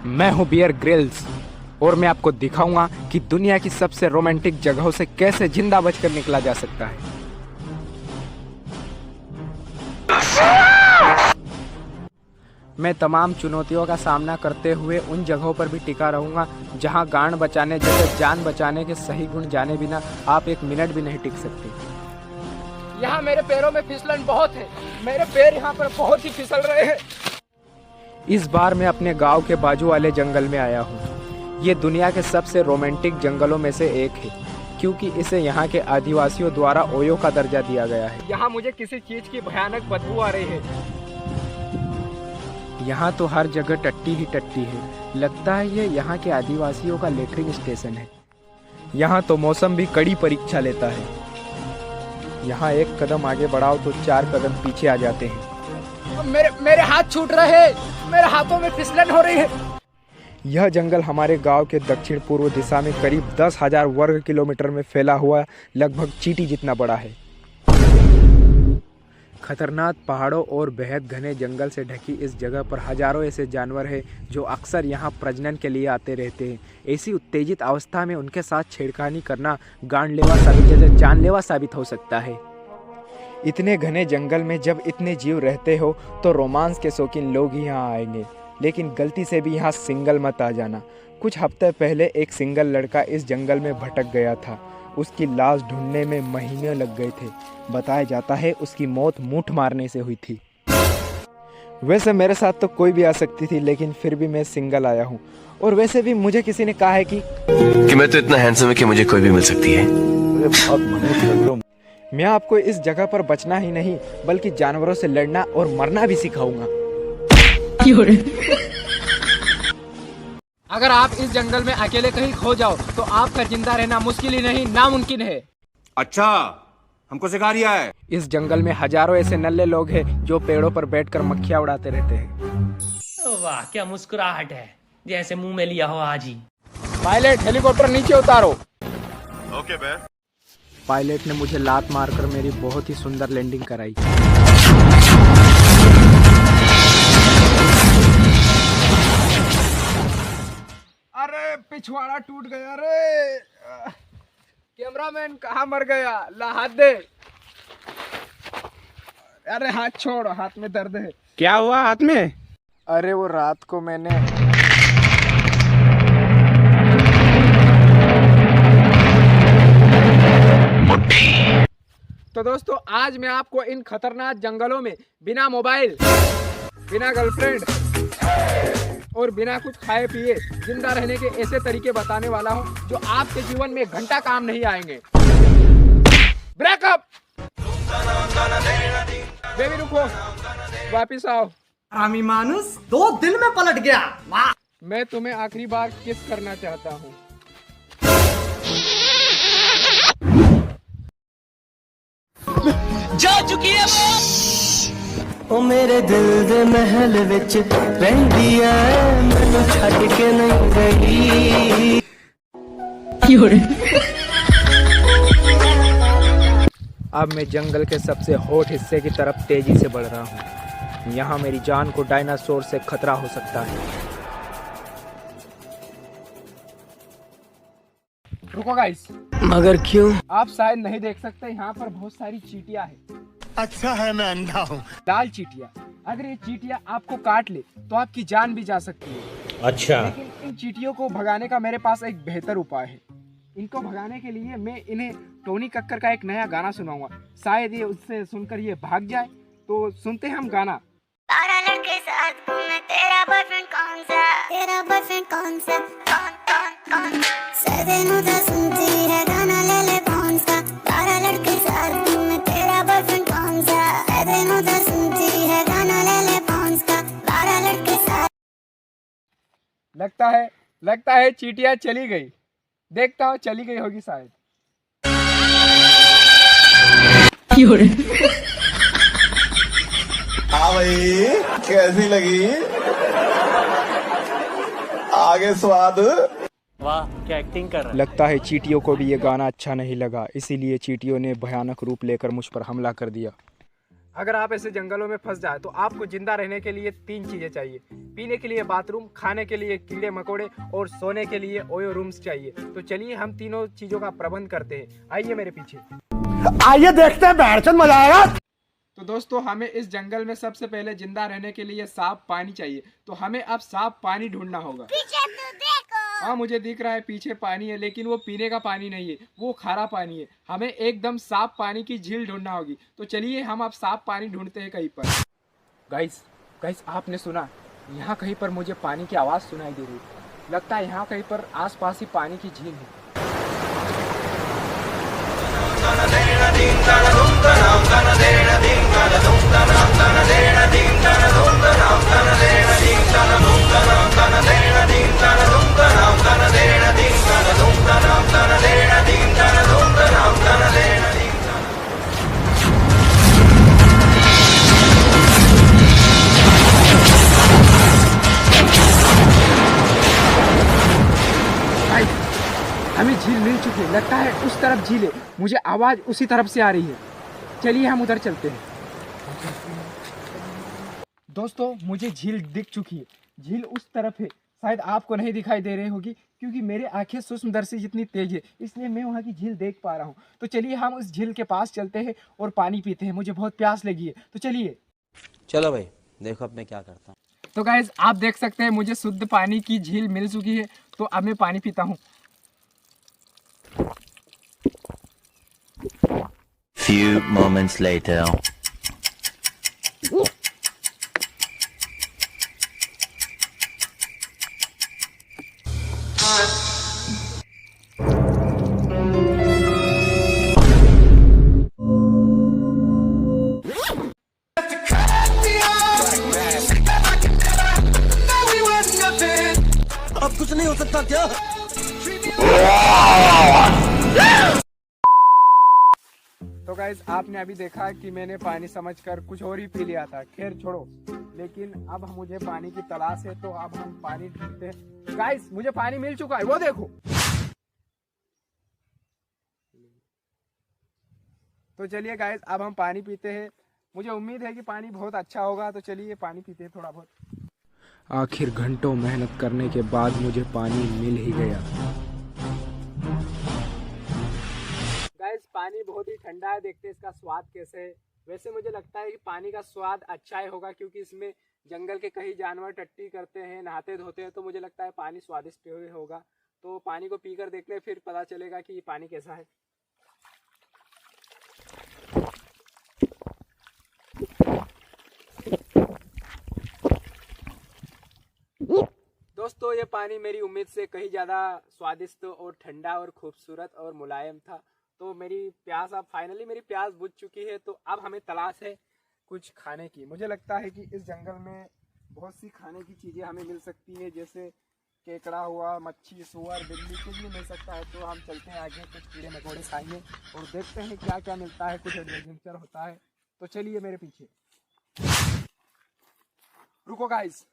मैं हूं Bear Grylls और मैं आपको दिखाऊंगा कि दुनिया की सबसे रोमांटिक जगहों से कैसे जिंदा बचकर निकला जा सकता है। मैं तमाम चुनौतियों का सामना करते हुए उन जगहों पर भी टिका रहूंगा जहां गांड बचाने जैसे जान बचाने के सही गुण जाने बिना आप एक मिनट भी नहीं टिक सकते। यहाँ मेरे पैरों में फिसलन बहुत है, मेरे पैर यहाँ पर बहुत ही फिसल रहे हैं। इस बार मैं अपने गांव के बाजू वाले जंगल में आया हूँ। ये दुनिया के सबसे रोमांटिक जंगलों में से एक है क्योंकि इसे यहाँ के आदिवासियों द्वारा ओयो का दर्जा दिया गया है। यहाँ मुझे किसी चीज की भयानक बदबू आ रही है। यहाँ तो हर जगह टट्टी ही टट्टी है। लगता है ये यहाँ के आदिवासियों का लेटरिन स्टेशन है। यहाँ तो मौसम भी कड़ी परीक्षा लेता है। यहाँ एक कदम आगे बढ़ाओ तो 4 कदम पीछे आ जाते हैं। मेरे हाथ छूट रहे हैं, मेरे हाथों में फिसलन हो रही है। यह जंगल हमारे गांव के दक्षिण पूर्व दिशा में करीब 10,000 वर्ग किलोमीटर में फैला हुआ लगभग चींटी जितना बड़ा है। खतरनाक पहाड़ों और बेहद घने जंगल से ढकी इस जगह पर हजारों ऐसे जानवर हैं जो अक्सर यहाँ प्रजनन के लिए आते रहते हैं। ऐसी उत्तेजित अवस्था में उनके साथ छेड़खानी करना जानलेवा साबित हो सकता है। इतने घने जंगल में जब इतने जीव रहते हो तो रोमांस के शौकीन लोग ही यहाँ आएंगे, लेकिन गलती से भी यहाँ सिंगल मत आ जाना। कुछ हफ्ते पहले एक सिंगल लड़का इस जंगल में भटक गया था। उसकी लाश ढूंढने में महीने लग गए थे। बताया जाता है उसकी मौत मूठ मारने से हुई थी। वैसे मेरे साथ तो कोई भी आ सकती थी, लेकिन फिर भी मैं सिंगल आया हूँ। और वैसे भी मुझे किसी ने कहा है कि मैं तो इतना हैंडसम है कि मुझे कोई भी मिल सकती है। मैं आपको इस जगह पर बचना ही नहीं बल्कि जानवरों से लड़ना और मरना भी सिखाऊंगा। अगर आप इस जंगल में अकेले कहीं खो जाओ तो आपका जिंदा रहना मुश्किल ही नहीं नामुमकिन है। अच्छा, हमको सिखा रिया है। इस जंगल में हजारों ऐसे नल्ले लोग हैं जो पेड़ों पर बैठकर मक्खियां उड़ाते रहते हैं। वाह क्या मुस्कुराहट है, जैसे मुंह में लिया हो आज ही। पायलट हेलीकॉप्टर नीचे उतारो। ओके बे। पायलट ने मुझे लात मारकर मेरी बहुत ही सुंदर लैंडिंग कराई। अरे पिछवाड़ा टूट गया रे। कैमरामैन कहाँ मर गया? ला हाथ दे। अरे हाथ छोड़, हाथ में दर्द है। क्या हुआ हाथ में? अरे वो रात को मैंने तो दोस्तों आज मैं आपको इन खतरनाक जंगलों में बिना मोबाइल, बिना गर्लफ्रेंड और बिना कुछ खाए पिए जिंदा रहने के ऐसे तरीके बताने वाला हूं जो आपके जीवन में घंटा काम नहीं आएंगे। ब्रेकअप। बेबी रुको, वापिस आओ। आरामी मानुस 2 दिन में पलट गया। मैं तुम्हें आखिरी बार किस करना चाहता हूँ। जा चुकी है वो। ओ मेरे दिल दे महल विच रहंदी ऐ, मैनू छड्ड के नहीं गई। अब मैं जंगल के सबसे हॉट हिस्से की तरफ तेजी से बढ़ रहा हूँ। यहाँ मेरी जान को डायनासोर से खतरा हो सकता है। रुको गाइस। मगर क्यों? आप शायद नहीं देख सकते, यहाँ पर बहुत सारी चींटियां हैं। अच्छा है मैं अंधा हूँ। लाल चींटियां। अगर ये चींटियां आपको काट ले तो आपकी जान भी जा सकती है। अच्छा। लेकिन इन चींटियों को भगाने का मेरे पास एक बेहतर उपाय है। इनको भगाने के लिए मैं इन्हें टोनी कक्कर का एक नया गाना सुनाऊंगा। शायद ये उससे सुनकर ये भाग जाए। तो सुनते हैं हम गाना। तारा लड़के साथ घूमे, तेरा बॉयफ्रेंड कौन सा? तेरा बॉयफ्रेंड कौन सा? कौन कौन कौन? सदैव तो सुनती है गाना, ले ले कौन सा? तारा लड़के साथ घूमे, तेरा बॉयफ्रेंड कौन सा? सदैव तो सुनती है गाना, ले ले कौन सा? तारा लड़के साथ। लगता है चींटियां चली गई। देखता हूँ चली गई होगी शायद। हाँ भाई, कैसी लगी? आगे स्वाद। वाह क्या एक्टिंग कर रहा है। लगता है चींटियों को भी ये गाना अच्छा नहीं लगा, इसीलिए चींटियों ने भयानक रूप लेकर मुझ पर हमला कर दिया। अगर आप ऐसे जंगलों में फंस जाए तो आपको जिंदा रहने के लिए 3 चीजें चाहिए। पीने के लिए बाथरूम, खाने के लिए कीड़े मकोड़े और सोने के लिए ओयो रूम्स चाहिए। तो चलिए हम तीनों चीजों का प्रबंध करते हैं। आइए मेरे पीछे। आइए देखते हैं, बैठचंद मजा आएगा। तो दोस्तों, हमें इस जंगल में सबसे पहले जिंदा रहने के लिए साफ पानी चाहिए। तो हमें अब साफ पानी ढूंढना होगा। पीछे तो देखो। हाँ, मुझे दिख रहा है पीछे पानी है, लेकिन वो पीने का पानी नहीं है, वो खारा पानी है। हमें एकदम साफ पानी की झील ढूंढना होगी। तो चलिए हम अब साफ पानी ढूंढते हैं कहीं पर। गाइस आपने सुना, यहाँ कहीं पर मुझे पानी की आवाज़ सुनाई दे रही है। लगता है यहाँ कहीं पर आसपास ही पानी की झील है। हमें झील मिल चुकी है। लगता है उस तरफ झील है। मुझे आवाज़ उसी तरफ से आ रही है। चलिए हम उधर चलते हैं। दोस्तों, मुझे झील दिख चुकी है। झील उस तरफ है। शायद आपको नहीं दिखाई दे रही होगी क्योंकि मेरे आंखें सूक्ष्मदर्शी जितनी तेज है, इसलिए मैं वहाँ की झील देख पा रहा हूँ। तो चलिए हम उस झील के पास चलते हैं और पानी पीते हैं। मुझे बहुत प्यास लगी है। तो चलिए। चलो भाई, देखो अब मैं क्या करता हूँ। तो गाइस आप देख सकते हैं मुझे शुद्ध पानी की झील मिल चुकी है। तो अब मैं पानी पीता हूँ। Few moments later. अब कुछ नहीं हो सकता क्या? तो गाइस आपने अभी देखा कि मैंने पानी समझकर कुछ और ही पी लिया था। खैर छोड़ो, लेकिन अब मुझे पानी की तलाश है। तो अब हम पानी ढूंढते हैं। गाइस मुझे पानी मिल चुका है, वो देखो। तो चलिए गाइस अब हम पानी पीते हैं। मुझे उम्मीद है कि पानी बहुत अच्छा होगा। तो चलिए पानी पीते हैं थोड़ा बहुत। आखिर घंटों मेहनत करने के बाद मुझे पानी मिल ही गया। गाइस पानी बहुत ही ठंडा है। देखते हैं इसका स्वाद कैसे है। वैसे मुझे लगता है कि पानी का स्वाद अच्छा ही होगा क्योंकि इसमें जंगल के कई जानवर टट्टी करते हैं, नहाते धोते हैं। तो मुझे लगता है पानी स्वादिष्ट ही होगा। तो पानी को पीकर देख ले, फिर पता चलेगा कि पानी कैसा है। दोस्तों, ये पानी मेरी उम्मीद से कहीं ज़्यादा स्वादिष्ट और ठंडा और खूबसूरत और मुलायम था। तो मेरी प्यास अब फाइनली मेरी प्यास बुझ चुकी है। तो अब हमें तलाश है कुछ खाने की। मुझे लगता है कि इस जंगल में बहुत सी खाने की चीज़ें हमें मिल सकती है, जैसे केकड़ा हुआ, मच्छी, सुअर, बिल्ली, कुछ भी मिल सकता है। तो हम चलते हैं आगे, कुछ कीड़े मकोड़े खाएंगे और देखते हैं क्या क्या मिलता है, कुछ एडवेंचर होता है। तो चलिए मेरे पीछे। रुको गाइस,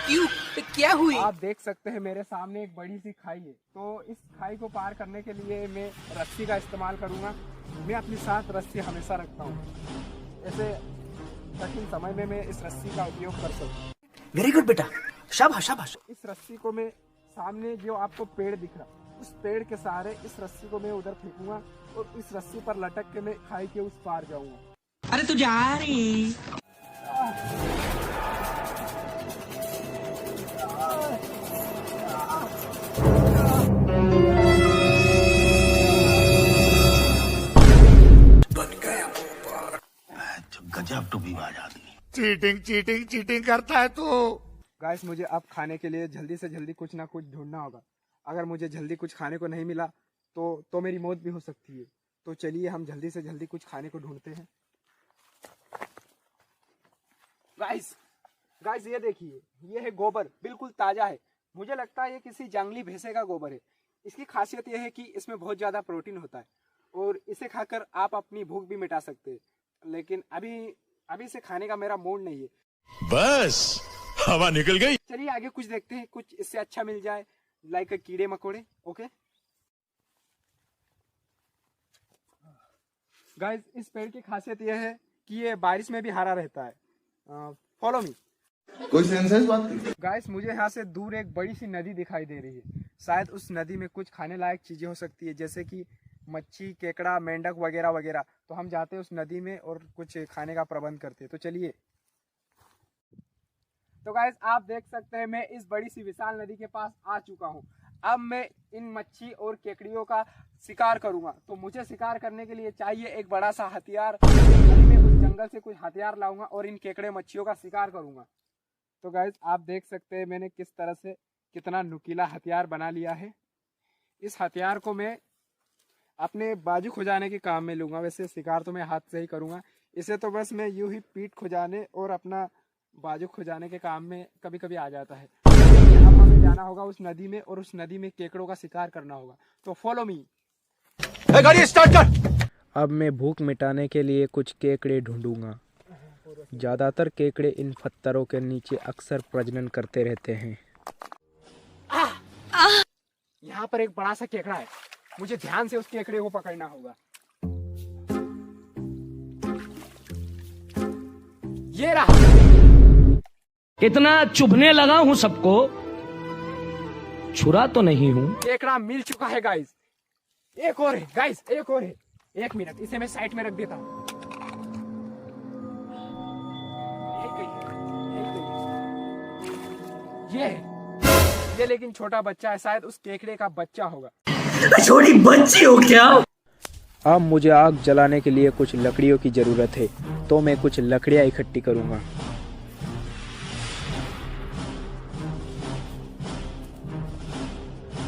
क्यों? क्या हुई? आप देख सकते हैं मेरे सामने एक बड़ी सी खाई है। तो इस खाई को पार करने के लिए मैं रस्सी का इस्तेमाल करूंगा। मैं अपने साथ रस्सी हमेशा रखता हूँ, ऐसे कठिन समय में मैं इस रस्सी का उपयोग कर सकूँ। वेरी गुड बेटा, शाबाश शाबाश। इस रस्सी को मैं सामने जो आपको पेड़ दिख रहा, उस पेड़ के सहारे इस रस्सी को मैं उधर फेंकूंगा और इस रस्सी पर लटक के मैं खाई के उस पार जाऊंगा। अरे तू जा रही। गजब टूबीबाज आदमी। चीटिंग करता है तू। गाइस मुझे अब खाने के लिए जल्दी से जल्दी कुछ ना कुछ ढूंढना होगा। अगर मुझे जल्दी कुछ खाने को नहीं मिला तो मेरी मौत भी हो सकती है। तो चलिए हम जल्दी से जल्दी कुछ खाने को ढूंढते हैं। गाइस ये देखिए, ये है गोबर, बिल्कुल ताज़ा है। मुझे लगता है ये किसी जंगली भैंसे का गोबर है। इसकी खासियत यह है कि इसमें बहुत ज़्यादा प्रोटीन होता है और इसे खाकर आप अपनी भूख भी मिटा सकते हैं। लेकिन अभी से खाने का मेरा मूड नहीं है। बस हवा निकल गई। चलिए आगे कुछ देखते हैं, कुछ इससे अच्छा मिल जाए, लाइक कीड़े मकोड़े। ओके गाइस, इस पेड़ की खासियत यह है कि ये बारिश में भी हरा रहता है। Follow me. कोई सेंस है इस बात की? गाइस, मुझे यहाँ से दूर एक बड़ी सी नदी दिखाई दे रही है। शायद उस नदी में कुछ खाने लायक चीजें हो सकती है, जैसे कि मच्छी, केकड़ा, मेंढक वगैरह वगैरह। तो हम जाते हैं उस नदी में और कुछ खाने का प्रबंध करते हैं। तो चलिए। तो गाइस, आप देख सकते हैं मैं इस बड़ी सी विशाल नदी के पास आ चुका हूँ। अब मैं इन मच्छी और केकड़ियों का शिकार करूंगा। तो मुझे शिकार करने के लिए चाहिए एक बड़ा सा हथियार। मैं उस जंगल से कुछ हथियार लाऊंगा और इन केकड़े मच्छियों का शिकार करूंगा। तो गाइस, आप देख सकते हैं मैंने किस तरह से कितना नुकीला हथियार बना लिया है। इस हथियार को मैं अपने बाजू खुजाने के काम में लूंगा। वैसे शिकार तो मैं हाथ से ही करूंगा। इसे तो बस मैं यूं ही पीठ खुजाने और अपना बाजू खुजाने के काम में कभी कभी आ जाता है। अब हमें जाना होगा उस नदी में और उस नदी में केकड़ों का शिकार करना होगा। तो फॉलो मी। गाड़ी स्टार्ट कर। अब मैं भूख मिटाने के लिए कुछ केकड़े ढूंढूंगा। ज़्यादातर केकड़े इन पत्थरों के नीचे अक्सर प्रजनन करते रहते हैं। यहाँ पर एक बड़ा सा केकड़ा है। मुझे ध्यान से उस केकड़े को पकड़ना होगा। ये रहा। इतना चुभने लगा हूं सबको, छुरा तो नहीं हूं। केकड़ा मिल चुका है गाइस। एक और है गाइस, एक और है। एक मिनट, इसे मैं साइड में रख देता हूँ। ये लेकिन छोटा बच्चा है, शायद उस केकड़े का बच्चा होगा। छोटी बच्ची हो क्या? अब मुझे आग जलाने के लिए कुछ लकड़ियों की जरूरत है, तो मैं कुछ लकड़ियां इकट्ठी करूंगा।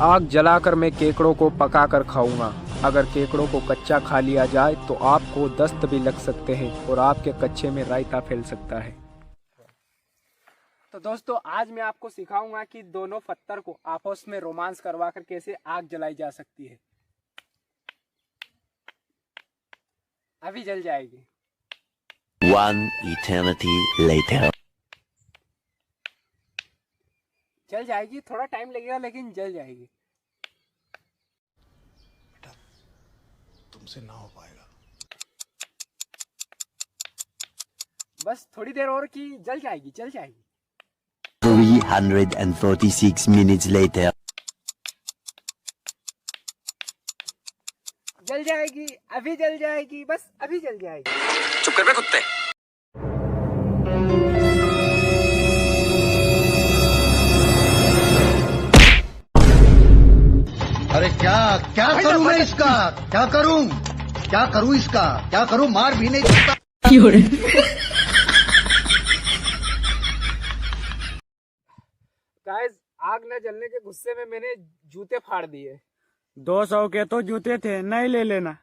आग जलाकर मैं केकड़ों को पकाकर खाऊंगा। अगर केकड़ों को कच्चा खा लिया जाए तो आपको दस्त भी लग सकते हैं और आपके कच्चे में रायता फैल सकता है। तो दोस्तों, आज मैं आपको सिखाऊंगा कि दोनों पत्थर को आपस में रोमांस करवाकर कैसे आग जलाई जा सकती है। अभी जल जाएगी। One eternity later. जल जाएगी, थोड़ा टाइम लगेगा लेकिन जल जाएगी। तुमसे ना हो पाएगा। बस थोड़ी देर और की, जल जाएगी, जल जाएगी। 346 minutes later. जल जाएगी, अभी जल जाएगी, बस अभी जल जाएगी। चुप कर बे कुत्ते। अरे क्या क्या करूं मैं इसका? क्या करूं इसका? क्या करूं? मार भी नहीं सकता। गाइस, आग न जलने के गुस्से में मैंने जूते फाड़ दिए। 200 के तो जूते थे, नहीं ले लेना।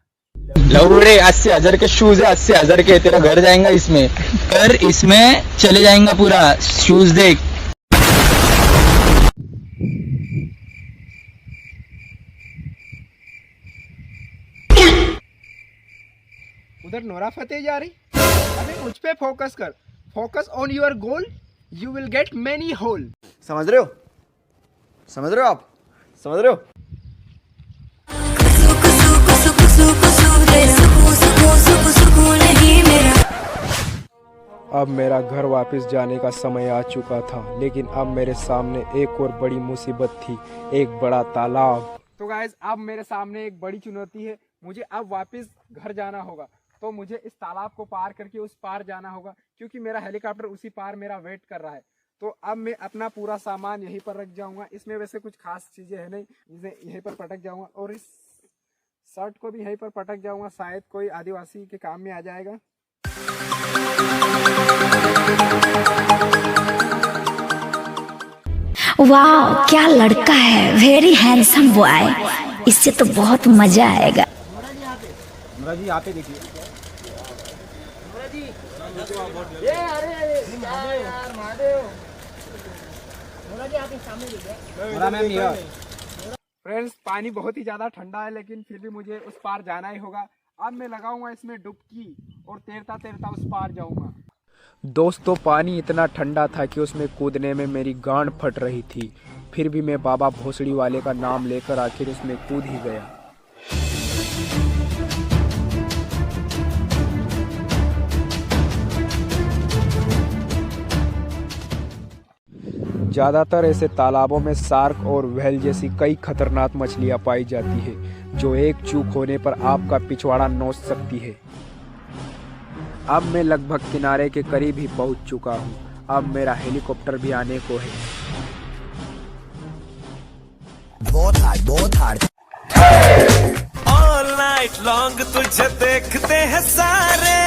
लौड़े 80,000 के शूज है, 80,000 के। तेरा घर जाएगा इसमें, कर इसमें चले जाएगा पूरा। शूज देख। उधर नोरा फतेह जा रही। अबे मुझ पे फोकस कर। Focus on your goal, you will get many whole. समझ रहे हो? समझ रहे हो आप? समझ रहे हो? अब मेरा घर वापस जाने का समय आ चुका था, लेकिन अब मेरे सामने एक और बड़ी मुसीबत थी, एक बड़ा तालाब। तो गाइस, अब मेरे सामने एक बड़ी चुनौती है। मुझे अब वापस घर जाना होगा। तो मुझे इस तालाब को पार करके उस पार जाना होगा, क्योंकि मेरा हेलीकॉप्टर उसी पार मेरा वेट कर रहा है। तो अब मैं अपना पूरा सामान यहीं पर रख जाऊंगा। इसमें वैसे कुछ खास चीजें है नहीं, इसे यहीं पर पटक जाऊंगा और इस शर्ट को भी यहीं पर पटक जाऊंगा। शायद कोई आदिवासी के काम में आ जाएगा। वाह, क्या लड़का है, वेरी हैंडसम बॉय। इससे तो बहुत मजा आएगा। जी यहाँ पे देखिए। फ्रेंड्स, पानी बहुत ही ज्यादा ठंडा है, लेकिन फिर भी मुझे उस पार जाना ही होगा। अब मैं लगाऊंगा इसमें डुबकी और तैरता तैरता उस पार जाऊंगा। दोस्तों, पानी इतना ठंडा था कि उसमें कूदने में मेरी गांड फट रही थी। फिर भी मैं बाबा भोसड़ी वाले का नाम लेकर आखिर उसमें कूद ही गया। ज़्यादातर ऐसे तालाबों में शार्क और व्हेल जैसी कई खतरनाक मछलियाँ पाई जाती है जो एक चूक होने पर आपका पिछवाड़ा नोच सकती है। अब मैं लगभग किनारे के करीब ही पहुंच चुका हूं। अब मेरा हेलीकॉप्टर भी आने को है। बहुत हार्ड ऑल नाइट लॉन्ग तुझे देखते हैं सारे।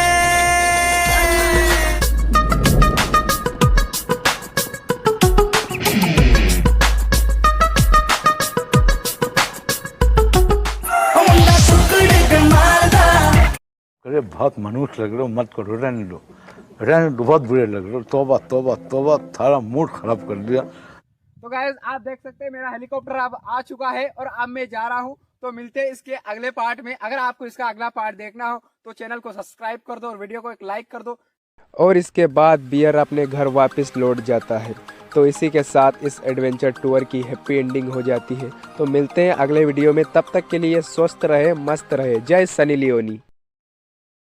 अरे बहुत मनुष्य लग रहे हो, मत करो, रहने दो, बहुत बुरे लग रहे हो। तौबा तौबा तौबा, थारा मूड खराब कर दिया। तो गाइस आप देख सकते हैं मेरा हेलीकॉप्टर अब आ चुका है और अब मैं जा रहा हूं। तो मिलते हैं इसके अगले पार्ट में। अगर आपको इसका अगला पार्ट देखना हो तो चैनल को सब्सक्राइब कर दो और वीडियो को एक लाइक कर दो। और इसके बाद बियर अपने घर वापस लौट जाता है। तो इसी के साथ इस एडवेंचर टूर की हैप्पी एंडिंग हो जाती है। तो मिलते हैं अगले वीडियो में, तब तक के लिए स्वस्थ रहे, मस्त रहे। जय सनी लियोनी।